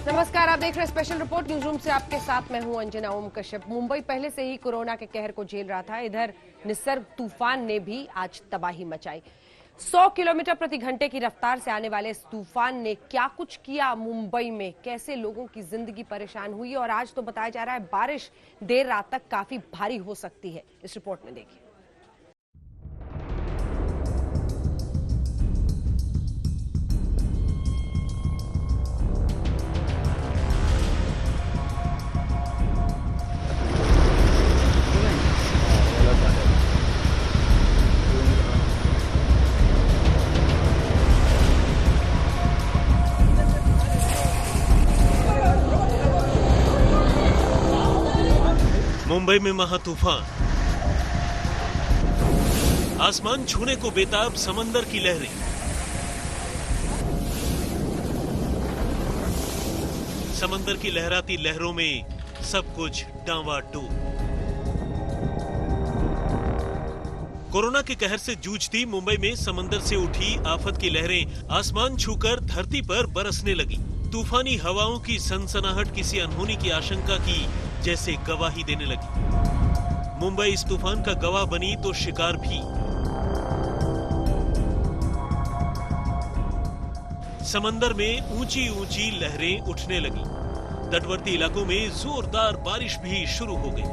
नमस्कार, आप देख रहे हैं स्पेशल रिपोर्ट न्यूज रूम से। आपके साथ मैं हूं अंजना ओम कश्यप। मुंबई पहले से ही कोरोना के कहर को झेल रहा था। इधर निसर्ग तूफान ने भी आज तबाही मचाई। 100 किलोमीटर प्रति घंटे की रफ्तार से आने वाले इस तूफान ने क्या कुछ किया मुंबई में, कैसे लोगों की जिंदगी परेशान हुई, और आज तो बताया जा रहा है बारिश देर रात तक काफी भारी हो सकती है। इस रिपोर्ट में देखिए। मुंबई में महातूफान, आसमान छूने को बेताब समंदर की लहरें। समंदर की लहराती लहरों में सब कुछ डांवाडोल। कोरोना के कहर से जूझती मुंबई में समंदर से उठी आफत की लहरें आसमान छूकर धरती पर बरसने लगी। तूफानी हवाओं की सनसनाहट किसी अनहोनी की आशंका की जैसे गवाही देने लगी। मुंबई इस तूफान का गवाह बनी तो शिकार भी। समंदर में ऊंची ऊंची लहरें उठने लगी। तटवर्ती इलाकों में जोरदार बारिश भी शुरू हो गई।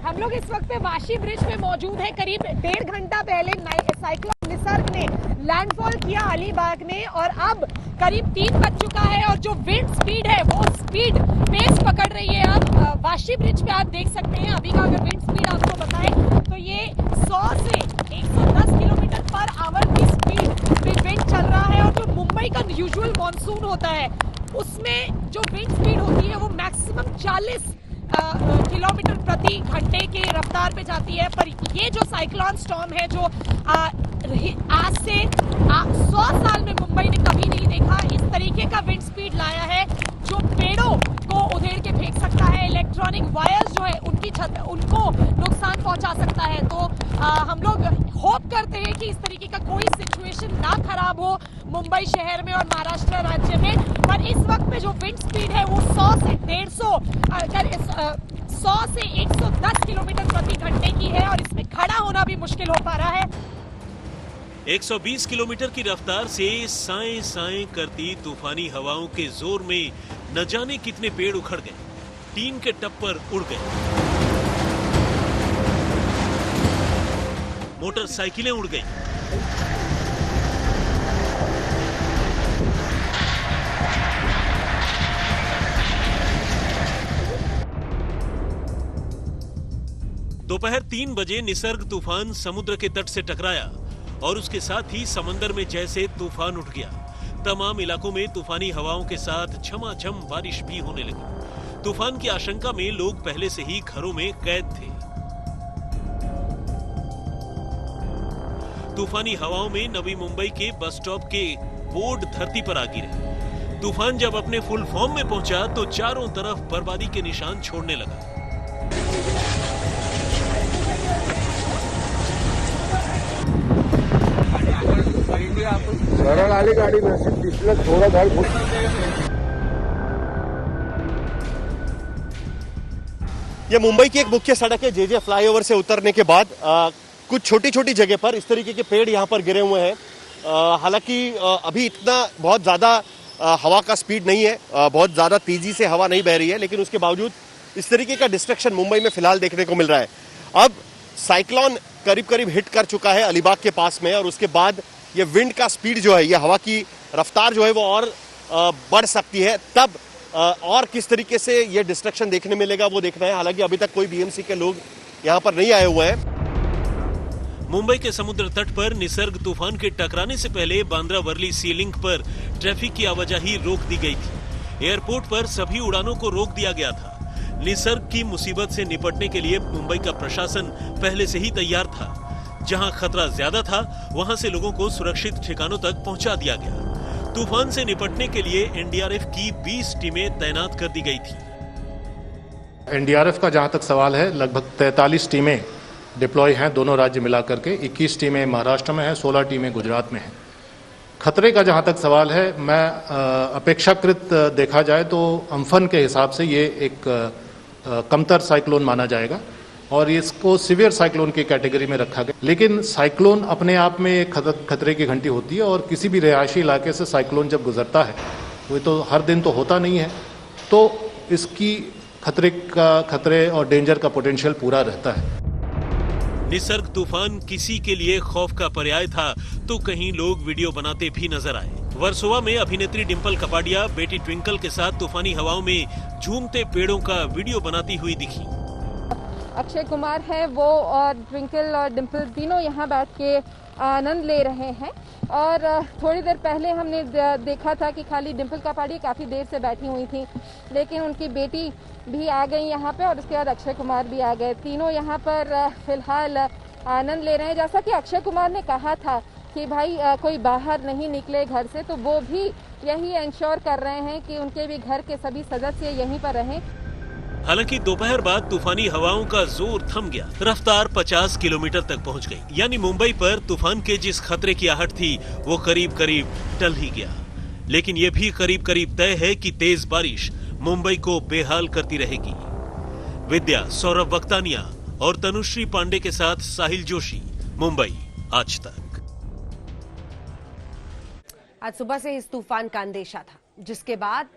हम लोग इस वक्त पे वाशी ब्रिज पे मौजूद हैं। करीब 1.5 घंटा पहले साइक्लोन निसर्ग ने लैंडफॉल किया अलीबाग में, और अब करीब 3 बज चुका है और जो विंड स्पीड है वो स्पीड पेस पकड़ रही है। अब वाशी ब्रिज पे आप देख सकते हैं अभी का अगर विंड स्पीड आपको बताएं तो ये 100 से 110 किलोमीटर पर आवर की स्पीड पे विंड चल रहा है। और जो मुंबई का यूजुअल मॉनसून होता है उसमें जो विंड स्पीड होती है वो मैक्सिमम 40 किलोमीटर प्रति घंटे के रफ्तार पे जाती है। पर ये जो साइक्लोन स्टॉर्म है जो आज से 100 साल में मुंबई ने कभी नहीं देखा, इस तरीके का विंड स्पीड लाया है जो पेड़ों को उधेड़ के फेंक सकता है। इलेक्ट्रॉनिक वायर्स जो है उनकी छत उनको नुकसान पहुंचा सकता है। तो हम लोग होप करते हैं कि इस तरीके का कोई सिचुएशन ना खराब हो मुंबई शहर में और महाराष्ट्र राज्य में। पर इस वक्त में जो विंड स्पीड है वो 100 से 110 किलोमीटर प्रति घंटे की है और इसमें खड़ा होना भी मुश्किल हो पा रहा है। 120 किलोमीटर की रफ्तार से साए साए करती तूफानी हवाओं के जोर में न जाने कितने पेड़ उखड़ गए, टीन के टप्पर उड़ गए, मोटरसाइकिलें उड़ गईं। दोपहर 3 बजे निसर्ग तूफान समुद्र के तट से टकराया और उसके साथ ही समंदर में जैसे तूफान उठ गया। तमाम इलाकों में तूफानी हवाओं के साथ झमाझम बारिश भी होने लगी। तूफान की आशंका में लोग पहले से ही घरों में कैद थे। तूफानी हवाओं में नवी मुंबई के बस स्टॉप के बोर्ड धरती पर आ गिरे। तूफान जब अपने फुल फॉर्म में पहुंचा तो चारों तरफ बर्बादी के निशान छोड़ने लगा। सरळ आली गाडी, नशीब दिसलं थोडं घर घुस। ये मुंबई की एक मुख्य सड़क है। जेजे फ्लाईओवर से उतरने के बाद कुछ छोटी छोटी जगह पर इस तरीके के पेड़ यहाँ पर गिरे हुए हैं। हालांकि अभी इतना बहुत ज्यादा हवा का स्पीड नहीं है, बहुत ज्यादा तेजी से हवा नहीं बह रही है, लेकिन उसके बावजूद इस तरीके का डिस्ट्रक्शन मुंबई में फिलहाल देखने को मिल रहा है। अब साइक्लोन करीब करीब हिट कर चुका है अलीबाग के पास में, और उसके बाद ये विंड का स्पीड जो है, ये हवा की रफ्तार जो है वो और बढ़ सकती है। तब और किस तरीके से ये डिस्ट्रक्शन देखने मिलेगा वो देखना है। हालांकि अभी तक कोई बीएमसी के लोग यहाँ पर नहीं आए हुए हैं। मुंबई के समुद्र तट पर निसर्ग तूफान के टकराने से पहले बांद्रा वर्ली सी लिंक पर ट्रैफिक की आवाजाही रोक दी गई थी। एयरपोर्ट पर सभी उड़ानों को रोक दिया गया था। निसर्ग की मुसीबत से निपटने के लिए मुंबई का प्रशासन पहले से ही तैयार था। जहां खतरा ज्यादा था वहां से लोगों को सुरक्षित ठिकानों तक पहुंचा दिया गया। तूफान से निपटने के लिए एनडीआरएफ की 20 टीमें तैनात कर दी गई थी। एनडीआरएफ का जहां तक सवाल है, लगभग 43 टीमें डिप्लॉय हैं दोनों राज्य मिलाकर के। 21 टीमें महाराष्ट्र में हैं, 16 टीमें गुजरात में हैं। खतरे का जहां तक सवाल है, मैं अपेक्षाकृत देखा जाए तो अम्फन के हिसाब से ये एक कमतर साइक्लोन माना जाएगा और इसको सीवियर साइक्लोन की कैटेगरी में रखा गया। लेकिन साइक्लोन अपने आप में एक खतरे की घंटी होती है और किसी भी रिहायशी इलाके से साइक्लोन जब गुजरता है, वो तो हर दिन तो होता नहीं है, तो इसकी खतरे और डेंजर का पोटेंशियल पूरा रहता है। निसर्ग तूफान किसी के लिए खौफ का पर्याय था तो कहीं लोग वीडियो बनाते भी नजर आए। वर्सोवा में अभिनेत्री डिंपल कपाडिया बेटी ट्विंकल के साथ तूफानी हवाओं में झूमते पेड़ों का वीडियो बनाती हुई दिखी। अक्षय कुमार है वो और ट्विंकल और डिंपल तीनों यहाँ बैठ के आनंद ले रहे हैं और थोड़ी देर पहले हमने देखा था कि खाली डिंपल कपाडिया काफ़ी देर से बैठी हुई थी, लेकिन उनकी बेटी भी आ गई यहाँ पे और उसके बाद अक्षय कुमार भी आ गए। तीनों यहाँ पर फिलहाल आनंद ले रहे हैं। जैसा कि अक्षय कुमार ने कहा था कि भाई कोई बाहर नहीं निकले घर से, तो वो भी यही इंश्योर कर रहे हैं कि उनके भी घर के सभी सदस्य यहीं पर रहें। हालांकि दोपहर बाद तूफानी हवाओं का जोर थम गया, रफ्तार 50 किलोमीटर तक पहुंच गई। यानी मुंबई पर तूफान के जिस खतरे की आहट थी वो करीब करीब टल ही गया। लेकिन ये भी करीब करीब तय है कि तेज बारिश मुंबई को बेहाल करती रहेगी। विद्या, सौरभ वक्तानिया और तनुश्री पांडे के साथ साहिल जोशी, मुंबई आज तक। आज सुबह से इस तूफान का अंदेशा था, जिसके बाद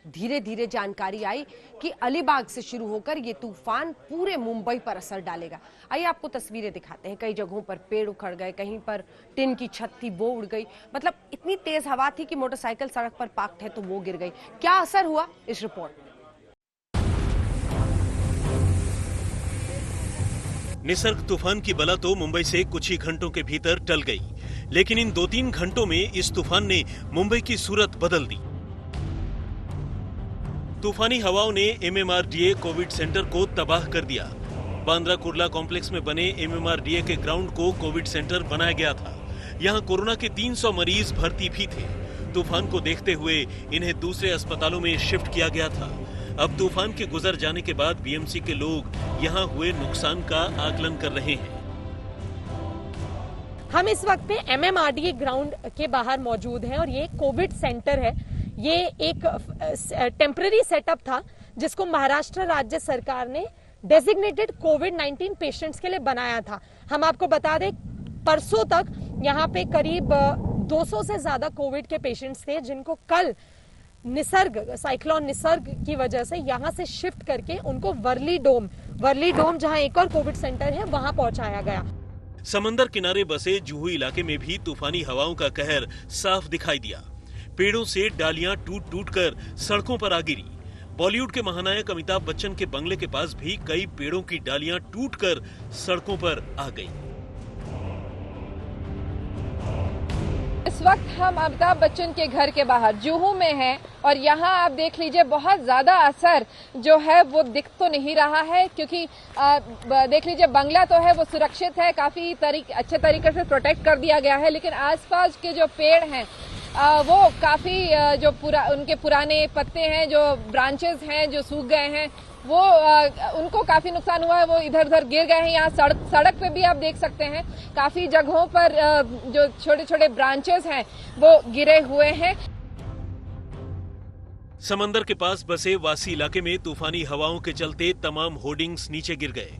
धीरे धीरे जानकारी आई कि अलीबाग से शुरू होकर ये तूफान पूरे मुंबई पर असर डालेगा। आइए आपको तस्वीरें दिखाते हैं। कई जगहों पर पेड़ उखड़ गए, कहीं पर टिन की छत थी वो उड़ गई, मतलब इतनी तेज हवा थी कि मोटरसाइकिल सड़क पर पार्क्ड है तो वो गिर गई। क्या असर हुआ, इस रिपोर्ट में। निसर्ग तूफान की बला तो मुंबई से कुछ ही घंटों के भीतर टल गई, लेकिन इन 2-3 घंटों में इस तूफान ने मुंबई की सूरत बदल दी। तूफानी हवाओं ने MMRDA कोविड सेंटर को तबाह कर दिया। बांद्रा कुर्ला कॉम्प्लेक्स में बने MMRDA के ग्राउंड को कोविड सेंटर बनाया गया था। यहां कोरोना के 300 मरीज भर्ती भी थे। तूफान को देखते हुए इन्हें दूसरे अस्पतालों में शिफ्ट किया गया था। अब तूफान के गुजर जाने के बाद BMC के लोग यहां हुए नुकसान का आकलन कर रहे हैं। हम इस वक्त पे MMRDA ग्राउंड के बाहर मौजूद हैं और ये कोविड सेंटर है। ये एक टेम्पररी सेटअप था जिसको महाराष्ट्र राज्य सरकार ने डेजिग्नेटेड कोविड-19 पेशेंट्स के लिए बनाया था। हम आपको बता दें, परसों तक यहाँ पे करीब 200 से ज्यादा कोविड के पेशेंट्स थे, जिनको कल साइक्लोन निसर्ग की वजह से यहाँ से शिफ्ट करके उनको वर्ली डोम जहाँ एक और कोविड सेंटर है वहां पहुंचाया गया। समंदर किनारे बसे जुहू इलाके में भी तूफानी हवाओं का कहर साफ दिखाई दिया। पेड़ों से डालियां टूट कर सड़कों पर आ गिरी। बॉलीवुड के महानायक अमिताभ बच्चन के बंगले के पास भी कई पेड़ों की डालियां टूटकर सड़कों पर आ गईं। इस वक्त हम अमिताभ बच्चन के घर के बाहर जुहू में हैं और यहाँ आप देख लीजिए बहुत ज्यादा असर जो है वो दिख तो नहीं रहा है, क्योंकि देख लीजिए बंगला तो है वो सुरक्षित है, काफी अच्छे तरीके से प्रोटेक्ट कर दिया गया है, लेकिन आसपास के जो पेड़ हैं वो काफी उनके पुराने पत्ते हैं, जो ब्रांचेस हैं जो सूख गए हैं, वो उनको काफी नुकसान हुआ है, वो इधर उधर गिर गए हैं। यहाँ सड़क पे भी आप देख सकते हैं काफी जगहों पर जो छोटे छोटे ब्रांचेस हैं वो गिरे हुए हैं। समंदर के पास बसे वासी इलाके में तूफानी हवाओं के चलते तमाम होर्डिंग्स नीचे गिर गए।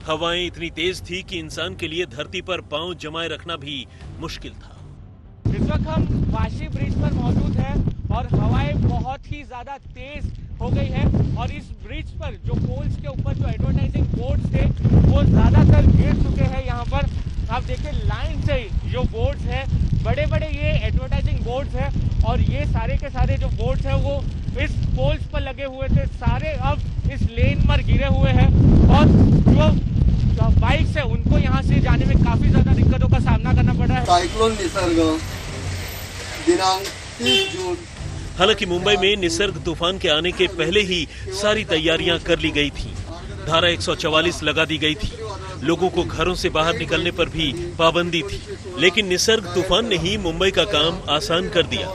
हवाएं इतनी तेज थी कि इंसान के लिए धरती पर पांव जमाए रखना भी मुश्किल था। इस वक्त हम वाशी ब्रिज पर मौजूद हैं और हवाएं बहुत ही ज्यादा तेज हो गई है और इस ब्रिज पर जो पोल्स के ऊपर जो एडवर्टाइजिंग बोर्ड्स थे वो ज्यादातर गिर चुके हैं। यहाँ पर आप देखिए लाइन से जो बोर्ड्स हैं, बड़े बड़े ये एडवर्टाइजिंग बोर्ड्स हैं और ये सारे के सारे जो बोर्ड्स हैं वो इस पोल्स पर लगे हुए थे, सारे अब इस लेन पर गिरे हुए हैं और जो बाइक है उनको यहाँ से जाने में काफी ज्यादा दिक्कतों का सामना करना पड़ रहा है। साइक्लोन निसर्ग दिनांक 30 जून। हालांकि मुंबई में निसर्ग तूफान के आने के पहले ही सारी तैयारियां कर ली गई थी। धारा 144 लगा दी गई थी। लोगों को घरों से बाहर निकलने पर भी पाबंदी थी। लेकिन निसर्ग तूफान ने ही मुंबई का काम आसान कर दिया।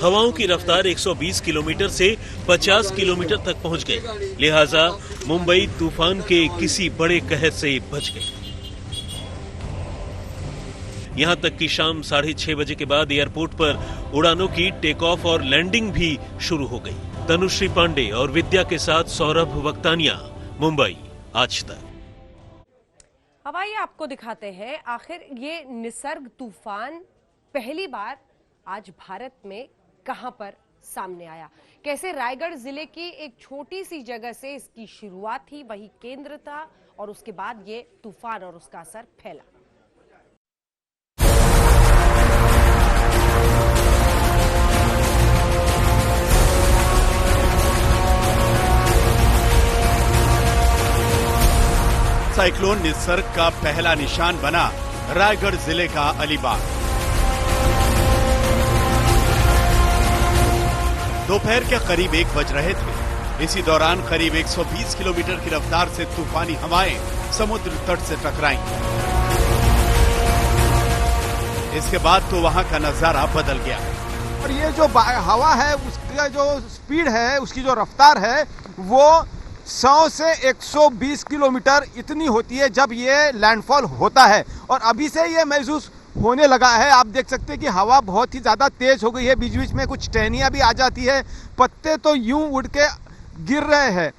हवाओं की रफ्तार 120 किलोमीटर से 50 किलोमीटर तक पहुंच गई। लिहाजा मुंबई तूफान के किसी बड़े कहर से बच गई। यहाँ तक कि शाम 6:30 बजे के बाद एयरपोर्ट पर उड़ानों की टेक ऑफ और लैंडिंग भी शुरू हो गई। तनुश्री पांडे और विद्या के साथ सौरभ वक्तानिया, मुंबई, आज तक। अब आइए आपको दिखाते हैं आखिर ये निसर्ग तूफान पहली बार आज भारत में कहां पर सामने आया। कैसे रायगढ़ जिले की एक छोटी सी जगह से इसकी शुरुआत थी, वही केंद्र था, और उसके बाद ये तूफान और उसका असर फैला। साइक्लोन निसर्ग का पहला निशान बना रायगढ़ जिले का अलीबाग। दोपहर के करीब 1 बज रहे थे। इसी दौरान करीब 120 किलोमीटर की रफ्तार से तूफानी हवाएं समुद्र तट से टकराईं। इसके बाद तो वहां का नजारा बदल गया। और ये जो हवा है उसका जो स्पीड है, उसकी जो रफ्तार है वो 100 से 120 किलोमीटर इतनी होती है जब ये लैंडफॉल होता है। और अभी से ये महसूस होने लगा है। आप देख सकते हैं कि हवा बहुत ही ज़्यादा तेज हो गई है, बीच बीच में कुछ टहनियाँ भी आ जाती है, पत्ते तो यूं उड़ के गिर रहे हैं,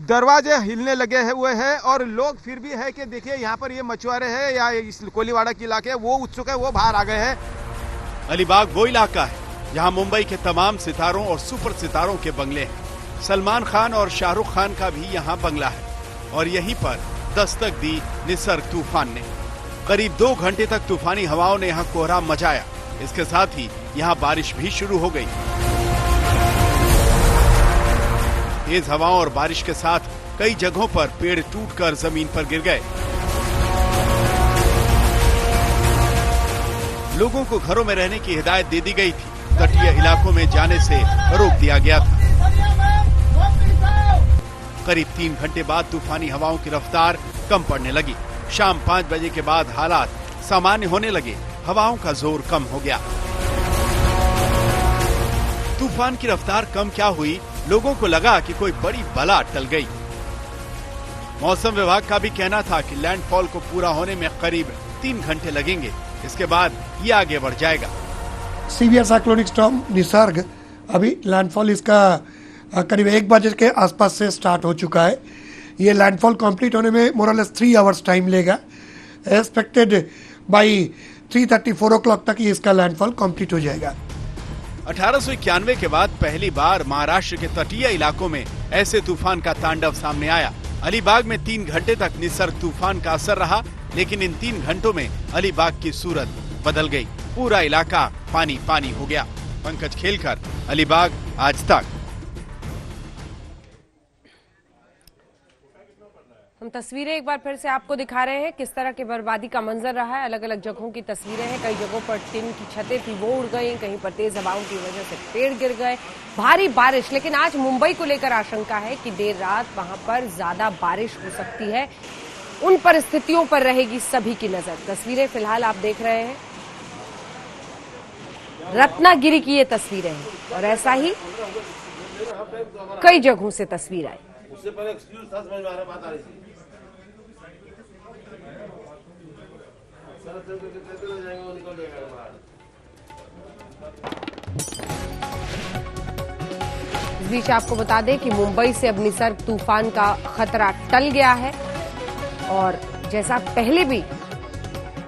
दरवाजे हिलने लगे हुए हैं। और लोग फिर भी है कि देखिए यहाँ पर ये मछुआरे हैं या इस कोलीवाड़ा के इलाके वो उत्सुक है, वो बाहर आ गए हैं। अलीबाग वो इलाका है जहाँ मुंबई के तमाम सितारों और सुपर सितारों के बंगले हैं। सलमान खान और शाहरुख खान का भी यहाँ बंगला है। और यहीं पर दस्तक दी निसर्ग तूफान ने। करीब 2 घंटे तक तूफानी हवाओं ने यहाँ कोहराम मचाया। इसके साथ ही यहाँ बारिश भी शुरू हो गई। तेज हवाओं और बारिश के साथ कई जगहों पर पेड़ टूटकर जमीन पर गिर गए। लोगों को घरों में रहने की हिदायत दे दी गई थी। तटीय इलाकों में जाने से रोक दिया गया था। करीब 3 घंटे बाद तूफानी हवाओं की रफ्तार कम पड़ने लगी। शाम 5 बजे के बाद हालात सामान्य होने लगे। हवाओं का जोर कम हो गया। तूफान की रफ्तार कम क्या हुई, लोगों को लगा कि कोई बड़ी बला टल गई। मौसम विभाग का भी कहना था कि लैंडफॉल को पूरा होने में करीब 3 घंटे लगेंगे। इसके बाद ये आगे बढ़ जाएगा। सीवियर साइक्लोनिक स्टॉर्म निसर्ग अभी लैंडफॉल इसका करीब 1 बजे के आसपास से स्टार्ट हो चुका है। ये लैंडफॉल कंप्लीट होने में मोर और लेस 3 आवर्स टाइम लेगा। एक्सपेक्टेड बाई 3:30-4 o'clock तक ये इसका लैंडफॉल कंप्लीट हो जाएगा। 1891 के बाद पहली बार महाराष्ट्र के तटीय इलाकों में ऐसे तूफान का तांडव सामने आया। अलीबाग में 3 घंटे तक निसर्ग तूफान का असर रहा, लेकिन इन 3 घंटों में अलीबाग की सूरत बदल गई। पूरा इलाका पानी पानी हो गया। पंकज खेलकर, अलीबाग, आज तक। हम तस्वीरें एक बार फिर से आपको दिखा रहे हैं किस तरह की बर्बादी का मंजर रहा है। अलग अलग जगहों की तस्वीरें हैं। कई जगहों पर टिन की छतें थी वो उड़ गई, कहीं पर तेज हवाओं की वजह से पेड़ गिर गए, भारी बारिश। लेकिन आज मुंबई को लेकर आशंका है कि देर रात वहां पर ज्यादा बारिश हो सकती है। उन परिस्थितियों पर रहेगी सभी की नजर। तस्वीरें फिलहाल आप देख रहे हैं, रत्नागिरी की ये तस्वीरें हैं और ऐसा ही कई जगहों से तस्वीर आई। इस बीच आपको बता दें कि मुंबई से अब निसर्ग तूफान का खतरा टल गया है और जैसा पहले भी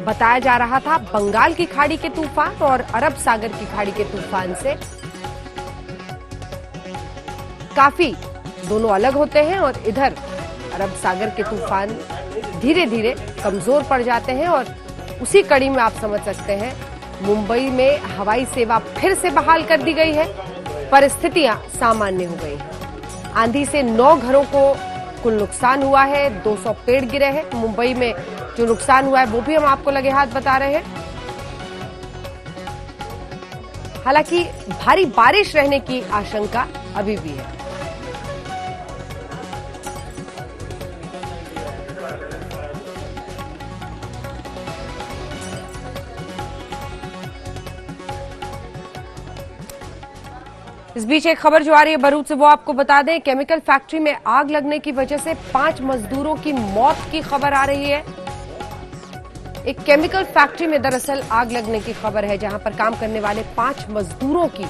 बताया जा रहा था, बंगाल की खाड़ी के तूफान और अरब सागर की खाड़ी के तूफान से काफी दोनों अलग होते हैं और इधर अरब सागर के तूफान धीरे धीरे कमजोर पड़ जाते हैं। और उसी कड़ी में आप समझ सकते हैं मुंबई में हवाई सेवा फिर से बहाल कर दी गई है। परिस्थितियां सामान्य हो गई हैं। आंधी से 9 घरों को कुल नुकसान हुआ है, 200 पेड़ गिरे हैं। मुंबई में जो नुकसान हुआ है वो भी हम आपको लगे हाथ बता रहे हैं। हालांकि भारी बारिश रहने की आशंका अभी भी है। इस बीच एक खबर जो आ रही है भरूच से वो आपको बता दें। केमिकल फैक्ट्री में आग लगने की वजह से 5 मजदूरों की मौत की खबर आ रही है। एक केमिकल फैक्ट्री में दरअसल आग लगने की खबर है, जहां पर काम करने वाले 5 मजदूरों की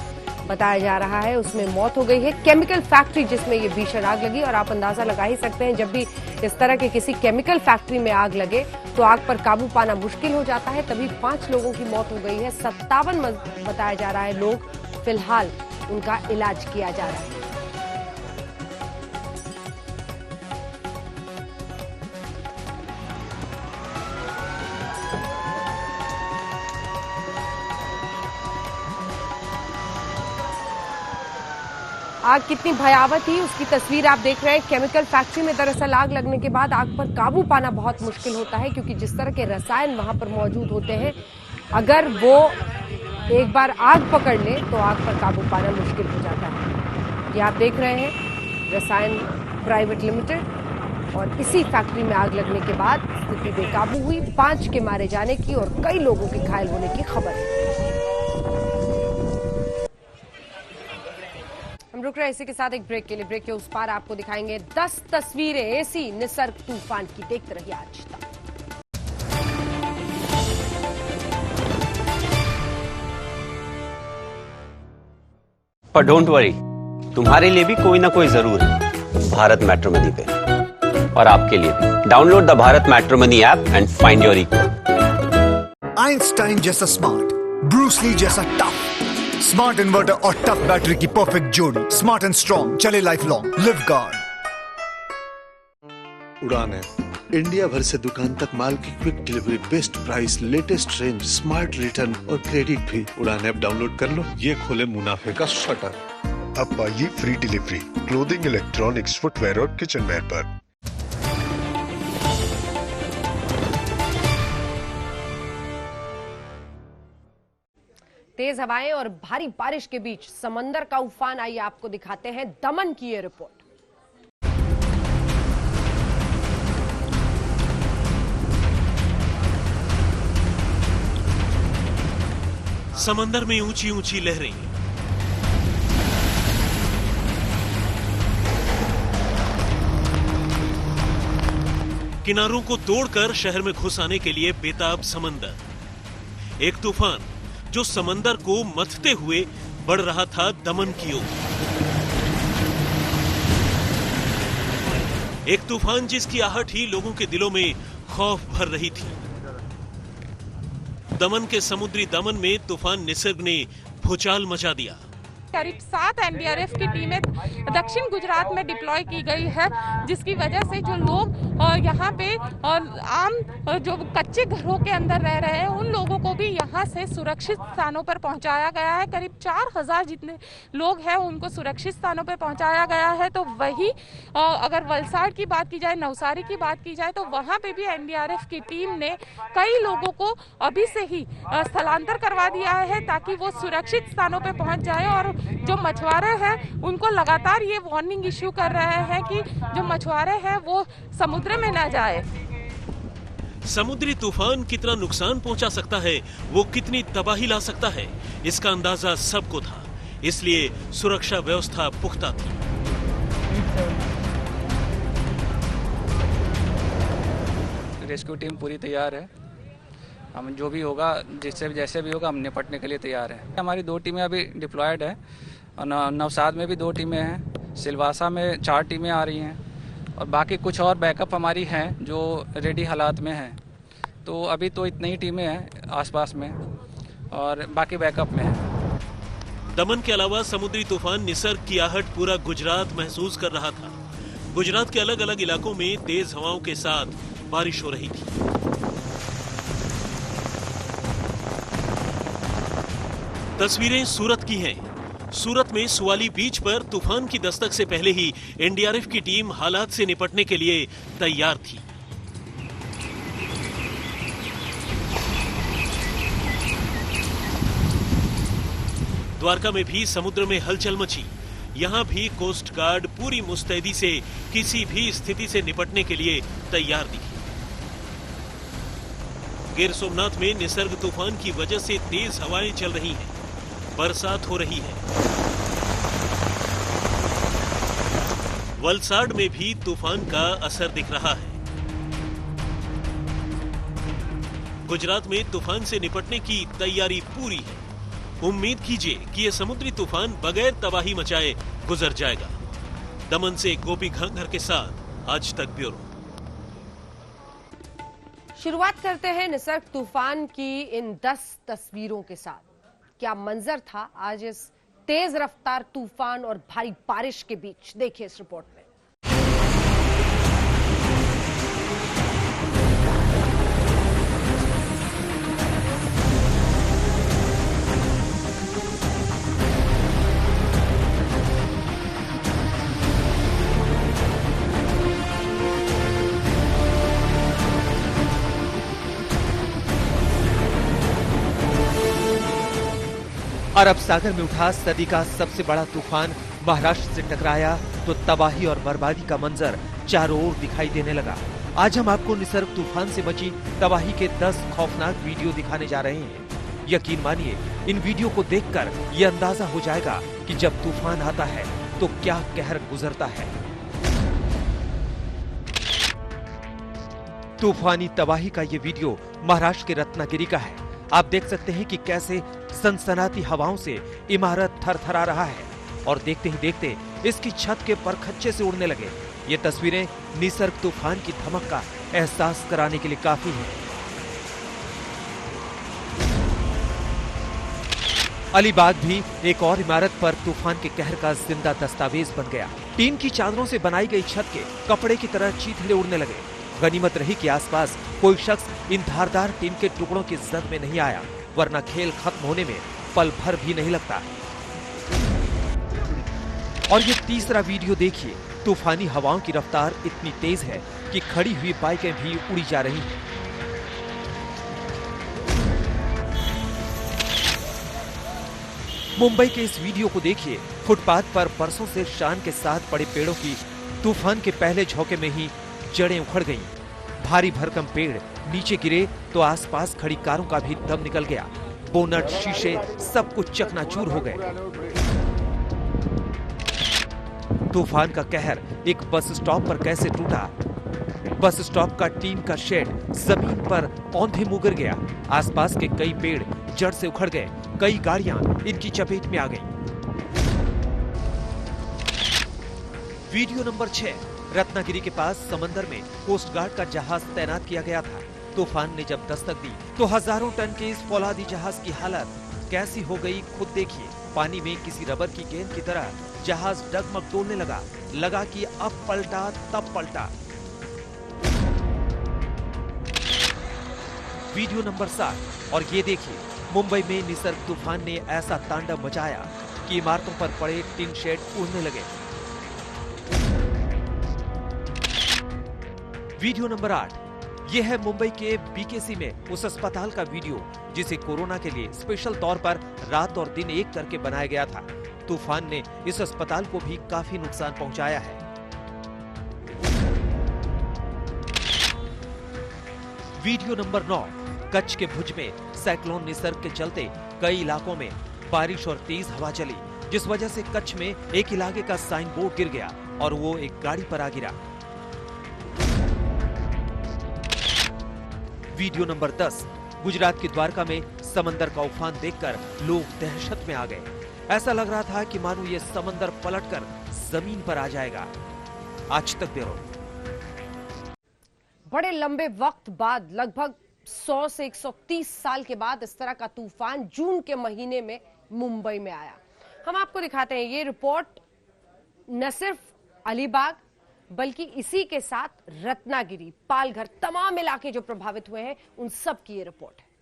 बताया जा रहा है उसमें मौत हो गई है। केमिकल फैक्ट्री जिसमें ये भीषण आग लगी, और आप अंदाजा लगा ही सकते हैं जब भी इस तरह के किसी केमिकल फैक्ट्री में आग लगे तो आग पर काबू पाना मुश्किल हो जाता है। तभी 5 लोगों की मौत हो गई है। 57 बताया जा रहा है लोग, फिलहाल उनका इलाज किया जा रहा है। आग कितनी भयावह थी उसकी तस्वीर आप देख रहे हैं। केमिकल फैक्ट्री में दरअसल आग लगने के बाद आग पर काबू पाना बहुत मुश्किल होता है, क्योंकि जिस तरह के रसायन वहां पर मौजूद होते हैं, अगर वो एक बार आग पकड़ ले तो आग पर काबू पाना मुश्किल हो जाता है। ये आप देख रहे हैं रसायन प्राइवेट लिमिटेड, और इसी फैक्ट्री में आग लगने के बाद स्थिति बेकाबू हुई। 5 के मारे जाने की और कई लोगों के घायल होने की खबर है। हम रुक रहे हैं इसी के साथ एक ब्रेक के लिए। ब्रेक के उस पार आपको दिखाएंगे 10 तस्वीरें ऐसी निसर्ग तूफान की। देखते रहिए आज तक। पर डोंट वरी, तुम्हारे लिए भी कोई ना कोई जरूर है भारत मैट्रिमनी पे, और आपके लिए भी। Download the Bharat matrimony app and find your equal. Einstein जैसा स्मार्ट, ब्रूस ली जैसा टफ, स्मार्ट इन्वर्टर और टफ बैटरी की परफेक्ट जोड़ी। स्मार्ट एंड स्ट्रॉन्ग, चले लाइफ लॉन्ग, लिव गार्ड। उड़ान है इंडिया भर से दुकान तक माल की quick delivery, best price, latest range, smart return और क्रेडिट भी। उड़ान ऐप डाउनलोड कर लो, ये खोले मुनाफे का शटर। अब पाइए free delivery clothing, electronics, footwear और किचनवेयर पर। तेज हवाएं और भारी बारिश के बीच समंदर का उफान, आइए आपको दिखाते हैं दमन की ये रिपोर्ट। समंदर में ऊंची ऊंची लहरें, किनारों को तोड़कर शहर में घुस आने के लिए बेताब समंदर। एक तूफान जो समंदर को मथते हुए बढ़ रहा था दमन की ओर। एक तूफान जिसकी आहट ही लोगों के दिलों में खौफ भर रही थी। दमन के समुद्री दमन में तूफान निसर्ग ने भूचाल मचा दिया। करीब 7 एनडीआरएफ की टीमें दक्षिण गुजरात में डिप्लॉय की गई है, जिसकी वजह से जो लोग यहाँ पे आम जो कच्चे घरों के अंदर रह रहे हैं उन लोगों को भी यहाँ से सुरक्षित स्थानों पर पहुँचाया गया है। करीब 4000 जितने लोग हैं उनको सुरक्षित स्थानों पर पहुँचाया गया है। तो वही अगर वलसाड़ की बात की जाए, नवसारी की बात की जाए, तो वहाँ पे भी एनडीआरएफ की टीम ने कई लोगों को अभी से ही स्थलांतर करवा दिया है ताकि वो सुरक्षित स्थानों पर पहुँच जाए। और जो मछुआरे हैं उनको लगातार ये वार्निंग इश्यू कर रहे हैं कि जो मछुआरे हैं वो समुद्र में न जाए। समुद्री तूफान कितना नुकसान पहुंचा सकता है, वो कितनी तबाही ला सकता है, इसका अंदाजा सबको था, इसलिए सुरक्षा व्यवस्था पुख्ता थी। रेस्क्यू टीम पूरी तैयार है। हम जो भी होगा, जिससे जैसे भी होगा, हम निपटने के लिए तैयार है। हमारी 2 टीमें अभी डिप्लॉयड है, और नवसाद में भी 2 टीमें हैं, सिलवासा में 4 टीमें आ रही हैं, और बाकी कुछ और बैकअप हमारी हैं जो रेडी हालात में हैं। तो अभी तो इतनी ही टीमें हैं आसपास में, और बाकी बैकअप में हैं। दमन के अलावा समुद्री तूफान निसर्ग की आहट पूरा गुजरात महसूस कर रहा था। गुजरात के अलग अलग इलाकों में तेज हवाओं के साथ बारिश हो रही थी। तस्वीरें सूरत की हैं। सूरत में सुवाली बीच पर तूफान की दस्तक से पहले ही एनडीआरएफ की टीम हालात से निपटने के लिए तैयार थी। द्वारका में भी समुद्र में हलचल मची। यहां भी कोस्ट गार्ड पूरी मुस्तैदी से किसी भी स्थिति से निपटने के लिए तैयार दिखी। गिर सोमनाथ में निसर्ग तूफान की वजह से तेज हवाएं चल रही हैं, बरसात हो रही है। वलसाड़ में भी तूफान का असर दिख रहा है। गुजरात में तूफान से निपटने की तैयारी पूरी है। उम्मीद कीजिए कि ये समुद्री तूफान बगैर तबाही मचाए गुजर जाएगा। दमन से गोपी घांघर के साथ आज तक ब्यूरो। शुरुआत करते हैं निसर्ग तूफान की इन 10 तस्वीरों के साथ। क्या मंजर था आज इस तेज रफ्तार तूफान और भारी बारिश के बीच, देखिए इस रिपोर्ट में। अरब सागर में उठा सदी का सबसे बड़ा तूफान महाराष्ट्र से टकराया तो तबाही और बर्बादी का मंजर चारों ओर दिखाई देने लगा। आज हम आपको निसर्ग तूफान से मची तबाही के 10 खौफनाक वीडियो दिखाने जा रहे हैं। यकीन मानिए, इन वीडियो को देखकर ये अंदाजा हो जाएगा कि जब तूफान आता है तो क्या कहर गुजरता है। तूफानी तबाही का ये वीडियो महाराष्ट्र के रत्नागिरी का है। आप देख सकते हैं कि कैसे सनसनाती हवाओं से इमारत थरथरा रहा है और देखते ही देखते इसकी छत के परखच्चे से उड़ने लगे। ये तस्वीरें निसर्ग तूफान की धमक का एहसास कराने के लिए काफी हैं। अलीबाग भी एक और इमारत पर तूफान के कहर का जिंदा दस्तावेज बन गया। टीन की चादरों से बनाई गई छत के कपड़े की तरह चीथड़े उड़ने लगे। गनीमत रही कि आसपास कोई शख्स इन धारदार टीन के टुकड़ों की जद में नहीं आया, वरना खेल खत्म होने में पल भर भी नहीं लगता। और ये तीसरा वीडियो देखिए। तूफानी हवाओं की रफ्तार इतनी तेज है कि खड़ी हुई बाइकें भी उड़ी जा रही हैं। मुंबई के इस वीडियो को देखिए। फुटपाथ पर बरसों से शान के साथ पड़े पेड़ों की तूफान के पहले झोंके में ही जड़ें उखड़ गईं। भारी भरकम पेड़ नीचे गिरे तो आसपास खड़ी कारों का भी दम निकल गया। बोनट, शीशे सब कुछ चकनाचूर हो गए। तूफान का कहर एक बस स्टॉप पर कैसे टूटा। बस स्टॉप का टीन का शेड जमीन पर औंधे मुँह गिर गया। आसपास के कई पेड़ जड़ से उखड़ गए। कई गाड़ियां इनकी चपेट में आ गईं। Video number 6। रत्नागिरी के पास समंदर में कोस्ट गार्ड का जहाज तैनात किया गया था। तूफान ने जब दस्तक दी तो हजारों टन के इस फौलादी जहाज की हालत कैसी हो गई खुद देखिए। पानी में किसी रबर की गेंद की तरह जहाज डगमग डोलने लगा कि अब पलटा तब पलटा। Video number 7। और ये देखिए, मुंबई में निसर्ग तूफान ने ऐसा तांडव मचाया कि इमारतों पर पड़े टिन शेड उड़ने लगे। Video number 8। यह है मुंबई के बीकेसी में उस अस्पताल का वीडियो जिसे कोरोना के लिए स्पेशल तौर पर रात और दिन एक करके बनाया गया था। तूफान ने इस अस्पताल को भी काफी नुकसान पहुंचाया है। Video number 9। कच्छ के भुज में साइक्लोन निसर्ग के चलते कई इलाकों में बारिश और तेज हवा चली, जिस वजह से कच्छ में एक इलाके का साइन बोर्ड गिर गया और वो एक गाड़ी पर आ गिरा। Video number 10। गुजरात की द्वारका में समंदर का उफान देखकर लोग दहशत में आ गए। ऐसा लग रहा था कि मानो ये समंदर पलटकर जमीन पर आ जाएगा। आज तक ब्यूरो। बड़े लंबे वक्त बाद, लगभग 100 से 130 साल के बाद इस तरह का तूफान जून के महीने में मुंबई में आया। हम आपको दिखाते हैं ये रिपोर्ट। न सिर्फ अलीबाग बल्कि इसी के साथ रत्नागिरी, पालघर, तमाम इलाके जो प्रभावित हुए हैं उन सब की ये रिपोर्ट है।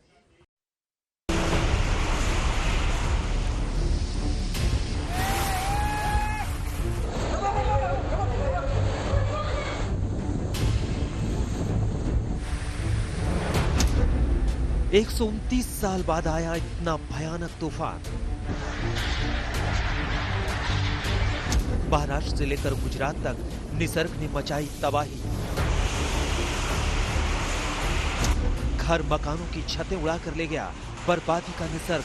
एक 129 साल बाद आया इतना भयानक तूफान। महाराष्ट्र से लेकर गुजरात तक निसर्ग ने मचाई तबाही। घर मकानों की छतें उड़ाकर ले गया बर्बादी का निसर्ग।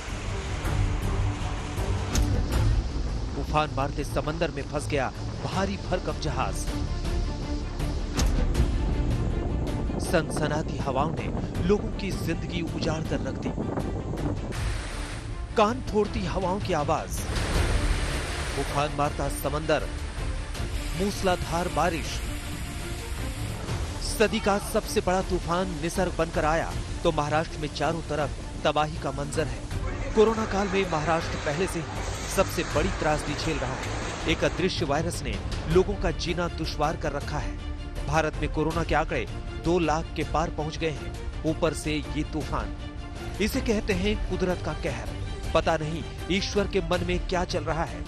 उफान मारते समंदर में फंस गया भारी भरकम जहाज। सनसनाती हवाओं ने लोगों की जिंदगी उजाड़ कर रख दी। कान फोड़ती हवाओं की आवाज, उफान मारता समंदर, मूसलाधार बारिश। सदी का सबसे बड़ा तूफान निसर्ग बनकर आया तो महाराष्ट्र में चारों तरफ तबाही का मंजर है। कोरोना काल में महाराष्ट्र पहले से ही सबसे बड़ी त्रासदी झेल रहा है। एक अदृश्य वायरस ने लोगों का जीना दुश्वार कर रखा है। भारत में कोरोना के आंकड़े 2 लाख के पार पहुंच गए हैं। ऊपर से ये तूफान, इसे कहते हैं कुदरत का कहर। पता नहीं ईश्वर के मन में क्या चल रहा है।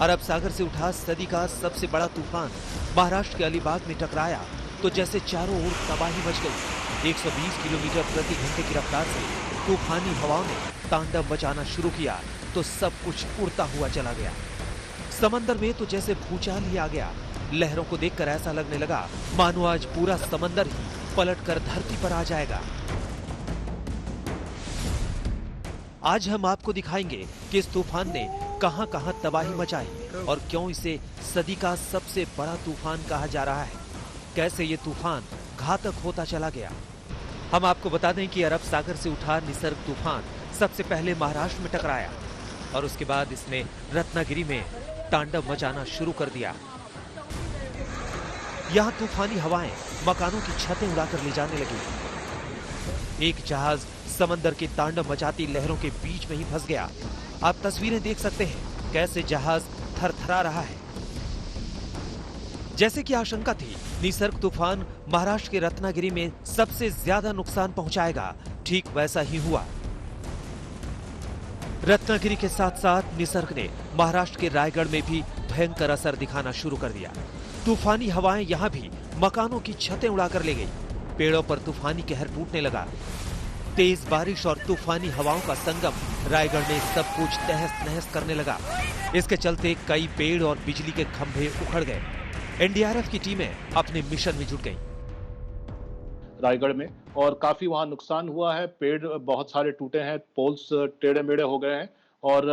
अरब सागर से उठा सदी का सबसे बड़ा तूफान महाराष्ट्र के अलीबाग में टकराया तो जैसे चारों ओर तबाही मच गई। 120 किलोमीटर प्रति घंटे की रफ्तार से तूफानी हवाओं ने तांडव मचाना शुरू किया तो सब कुछ उड़ता हुआ चला गया। समंदर में तो जैसे भूचाल ही आ गया। लहरों को देखकर ऐसा लगने लगा मानो आज पूरा समंदर ही पलटकर धरती पर आ जाएगा। आज हम आपको दिखाएंगे कि इस तूफान ने कहां-कहां तबाही मचाई और क्यों इसे सदी का सबसे बड़ा तूफान कहा जा रहा है। कैसे ये तूफान घातक होता चला गया। हम आपको बता दें कि अरब सागर से उठा निसर्ग तूफान सबसे पहले महाराष्ट्र में टकराया और उसके बाद इसने रत्नागिरी में तांडव मचाना शुरू कर दिया। यहां तूफानी हवाएं मकानों की छतें उड़ाकर ले जाने लगी। एक जहाज समंदर के तांडव मचाती लहरों के बीच में ही फंस गया। आप तस्वीरें देख सकते हैं कैसे जहाज थरथरा रहा है। जैसे कि आशंका थी, निसर्ग तूफान महाराष्ट्र के रत्नागिरी में सबसे ज्यादा नुकसान पहुंचाएगा। ठीक वैसा ही हुआ। रत्नागिरी के साथ साथ निसर्ग ने महाराष्ट्र के रायगढ़ में भी भयंकर असर दिखाना शुरू कर दिया। तूफानी हवाएं यहां भी मकानों की छतें उड़ाकर ले गई। पेड़ों पर तूफानी कहर टूटने लगा। तेज बारिश और तूफानी हवाओं का संगम रायगढ़ में सब कुछ तहस नहस करने लगा। इसके चलते कई पेड़ और बिजली के खंभे उखड़ गए। एनडीआरएफ की टीमें अपने मिशन में जुट गईं। रायगढ़ में और काफी वहां नुकसान हुआ है। पेड़ बहुत सारे टूटे हैं, पोल्स टेढ़े मेढ़े हो गए हैं और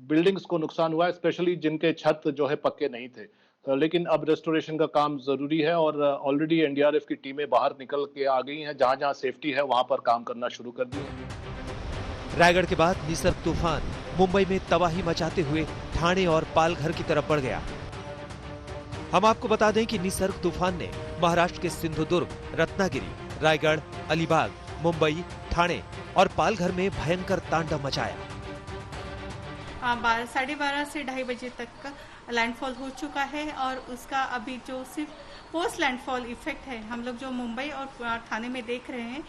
बिल्डिंग्स को नुकसान हुआ है, स्पेशली जिनके छत जो है पक्के नहीं थे। लेकिन अब रेस्टोरेशन का काम जरूरी है और ऑलरेडी एनडीआरएफ की टीमें बाहर निकल के आ गई हैं। जहां जहां सेफ्टी है वहां पर काम करना शुरू कर दी है। रायगढ़ के बाद निसर्ग तूफान मुंबई में तबाही मचाते हुए ठाणे और पालघर की तरफ बढ़ गया। हम आपको बता दें कि निसर्ग तूफान ने महाराष्ट्र के सिंधुदुर्ग, रत्नागिरी, रायगढ़, अलीबाग, मुंबई, ठाणे और पालघर में भयंकर तांडव मचाया। 12:30 से 2:30 बजे तक का लैंडफॉल हो चुका है और उसका अभी जो सिर्फ पोस्ट लैंडफॉल इफेक्ट है हम लोग जो मुंबई और ठाणे में देख रहे हैं।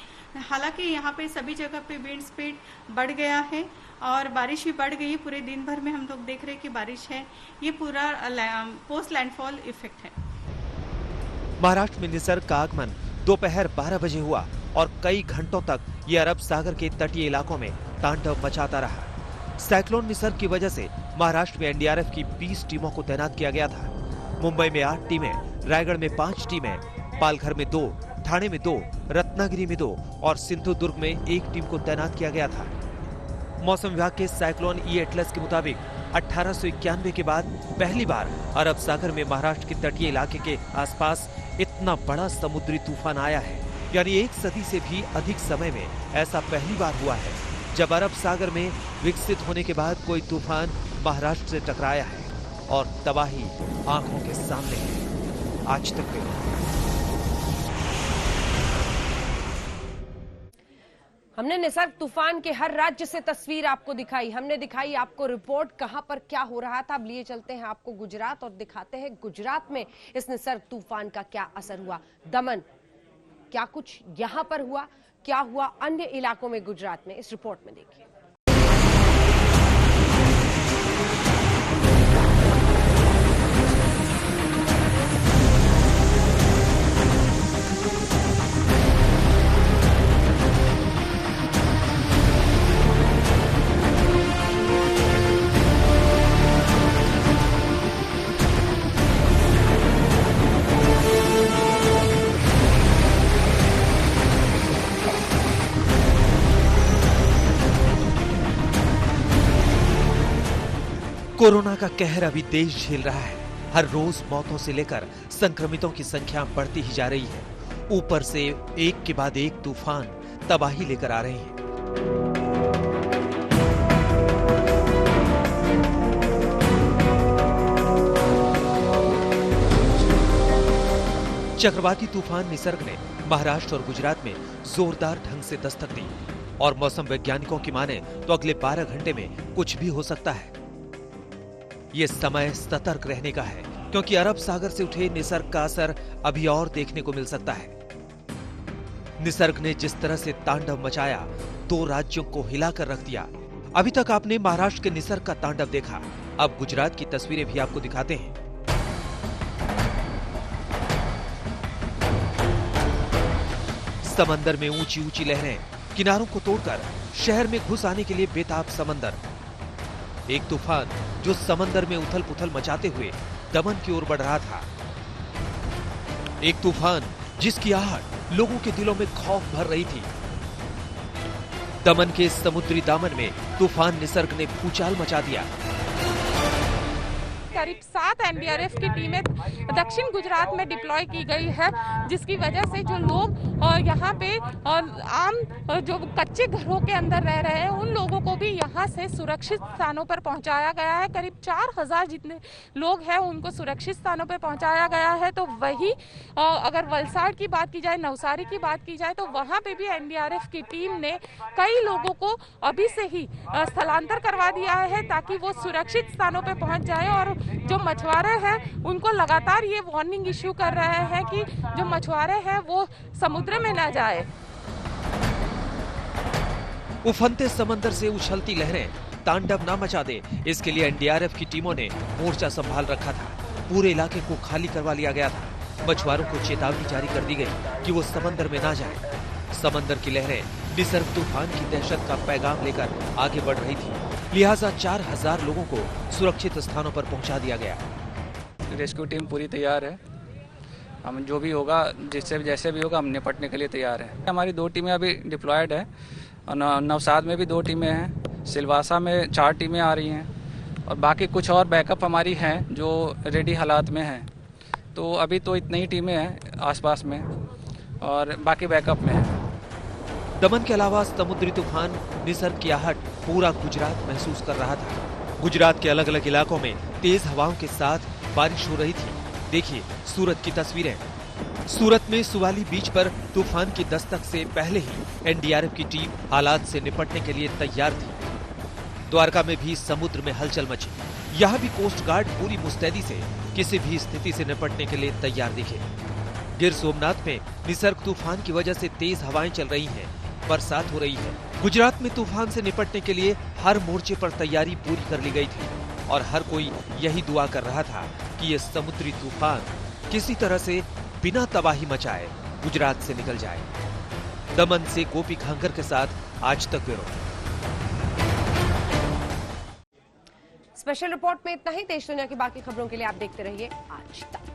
हालांकि यहाँ पे सभी जगह पे विंड स्पीड बढ़ गया है और बारिश भी बढ़ गई है। पूरे दिन भर में हम लोग देख रहे हैं कि बारिश है। ये पूरा पोस्ट लैंडफॉल इफेक्ट है। महाराष्ट्र में निसर्ग का आगमन दोपहर 12 बजे हुआ और कई घंटों तक ये अरब सागर के तटीय इलाकों में तांडव मचाता रहा। साइक्लोन निसर्ग की वजह से महाराष्ट्र में एनडीआरएफ की 20 टीमों को तैनात किया गया था। मुंबई में 8 टीमें, रायगढ़ में 5 टीमें, पालघर में 2, ठाणे में 2, रत्नागिरी में 2 और सिंधुदुर्ग में 1 टीम को तैनात किया गया था। मौसम विभाग के साइक्लोन ई एटलस के मुताबिक 1891 के बाद पहली बार अरब सागर में महाराष्ट्र के तटीय इलाके के आसपास इतना बड़ा समुद्री तूफान आया है। यानी 1 सदी से भी अधिक समय में ऐसा पहली बार हुआ है जब अरब सागर में विकसित होने के बाद कोई तूफान महाराष्ट्र से टकराया है और तबाही आंखों के सामने है। आज तक हमने निसर्ग तूफान के हर राज्य से तस्वीर आपको दिखाई। हमने दिखाई आपको रिपोर्ट कहां पर क्या हो रहा था। अब लिए चलते हैं आपको गुजरात और दिखाते हैं गुजरात में इस निसर्ग तूफान का क्या असर हुआ। दमन, क्या कुछ यहां पर हुआ, क्या हुआ अन्य इलाकों में गुजरात में, इस रिपोर्ट में देखिए। कोरोना का कहर अभी देश झेल रहा है हर रोज मौतों से लेकर संक्रमितों की संख्या बढ़ती ही जा रही है। ऊपर से एक के बाद एक तूफान तबाही लेकर आ रहे हैं। चक्रवाती तूफान निसर्ग ने महाराष्ट्र और गुजरात में जोरदार ढंग से दस्तक दी और मौसम वैज्ञानिकों की माने तो अगले 12 घंटे में कुछ भी हो सकता है। ये समय सतर्क रहने का है, क्योंकि अरब सागर से उठे निसर्ग का असर अभी और देखने को मिल सकता है। निसर्ग ने जिस तरह से तांडव मचाया, 2 राज्यों को हिलाकर रख दिया। अभी तक आपने महाराष्ट्र के निसर्ग का तांडव देखा, अब गुजरात की तस्वीरें भी आपको दिखाते हैं। समंदर में ऊंची ऊंची लहरें, किनारों को तोड़कर शहर में घुस आने के लिए बेताब समंदर। एक तूफान जो समंदर में उथल पुथल मचाते हुए दमन की ओर बढ़ रहा था। एक तूफान जिसकी आहट लोगों के दिलों में खौफ भर रही थी। दमन के समुद्री दामन में तूफान निसर्ग ने भूचाल मचा दिया। करीब 7 एनडीआरएफ की टीमें दक्षिण गुजरात में डिप्लॉय की गई है, जिसकी वजह से जो लोग यहाँ पे आम जो कच्चे घरों के अंदर रह रहे हैं उन लोगों को भी यहाँ से सुरक्षित स्थानों पर पहुँचाया गया है। करीब 4000 जितने लोग हैं उनको सुरक्षित स्थानों पर पहुँचाया गया है। तो वही अगर वलसाड़ की बात की जाए, नवसारी की बात की जाए, तो वहाँ पे भी एनडीआरएफ की टीम ने कई लोगों को अभी से ही स्थलांतर करवा दिया है ताकि वो सुरक्षित स्थानों पर पहुँच जाए। और जो मछुआरे हैं उनको लगातार ये वार्निंग इश्यू कर रहे हैं कि जो मछुआरे हैं वो समुद्र में ना जाए। उफनते समंदर से उछलती लहरें तांडव ना मचा दे, इसके लिए एनडीआरएफ की टीमों ने मोर्चा संभाल रखा था। पूरे इलाके को खाली करवा लिया गया था। मछुआरों को चेतावनी जारी कर दी गई कि वो समंदर में ना जाएं। समंदर की लहरें निसर्ग तूफान की दहशत का पैगाम लेकर आगे बढ़ रही थी, लिहाजा 4000 लोगों को सुरक्षित स्थानों पर पहुंचा दिया गया। रेस्क्यू टीम पूरी तैयार है। हम जो भी होगा, जिससे जैसे भी होगा, हम निपटने के लिए तैयार है। हमारी 2 टीमें अभी डिप्लॉयड है और नवसाद में भी 2 टीमें हैं, सिलवासा में 4 टीमें आ रही हैं और बाकी कुछ और बैकअप हमारी हैं जो रेडी हालात में हैं। तो अभी तो इतनी ही टीमें हैं आसपास में और बाकी बैकअप में हैं। दमन के अलावा समुद्री तूफान निसर्ग की आहट पूरा गुजरात महसूस कर रहा था। गुजरात के अलग अलग इलाकों में तेज हवाओं के साथ बारिश हो रही थी। देखिए सूरत की तस्वीरें। सूरत में सुवाली बीच पर तूफान की दस्तक से पहले ही एनडीआरएफ की टीम हालात से निपटने के लिए तैयार थी। द्वारका में भी समुद्र में हलचल मची। यहाँ भी कोस्ट गार्ड पूरी मुस्तैदी से किसी भी स्थिति से निपटने के लिए तैयार दिखे। गिर सोमनाथ में निसर्ग तूफान की वजह से तेज हवाएं चल रही हैं, बरसात हो रही है। गुजरात में तूफान से निपटने के लिए हर मोर्चे पर तैयारी पूरी कर ली गई थी और हर कोई यही दुआ कर रहा था कि ये समुद्री तूफान किसी तरह से बिना तबाही मचाए गुजरात से निकल जाए। दमन से गोपी खांकर के साथ आज तक ब्यूरो। स्पेशल रिपोर्ट में इतना ही। देश दुनिया की बाकी खबरों के लिए आप देखते रहिए आज तक।